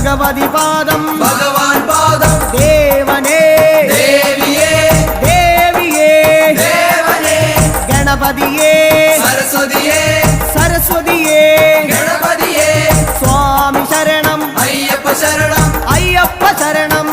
ഭഗവതി പാദം ഭഗവാൻ പാദം ദേവനേ ദേവിയേ ദേവിയേ ദേവനേ ഗണപതിയേ സരസ്വതിയേ സരസ്വതിയേ ഗണപതിയേ സ്വാമി ശരണം അയ്യപ്പ ശരണം അയ്യപ്പ ശരണം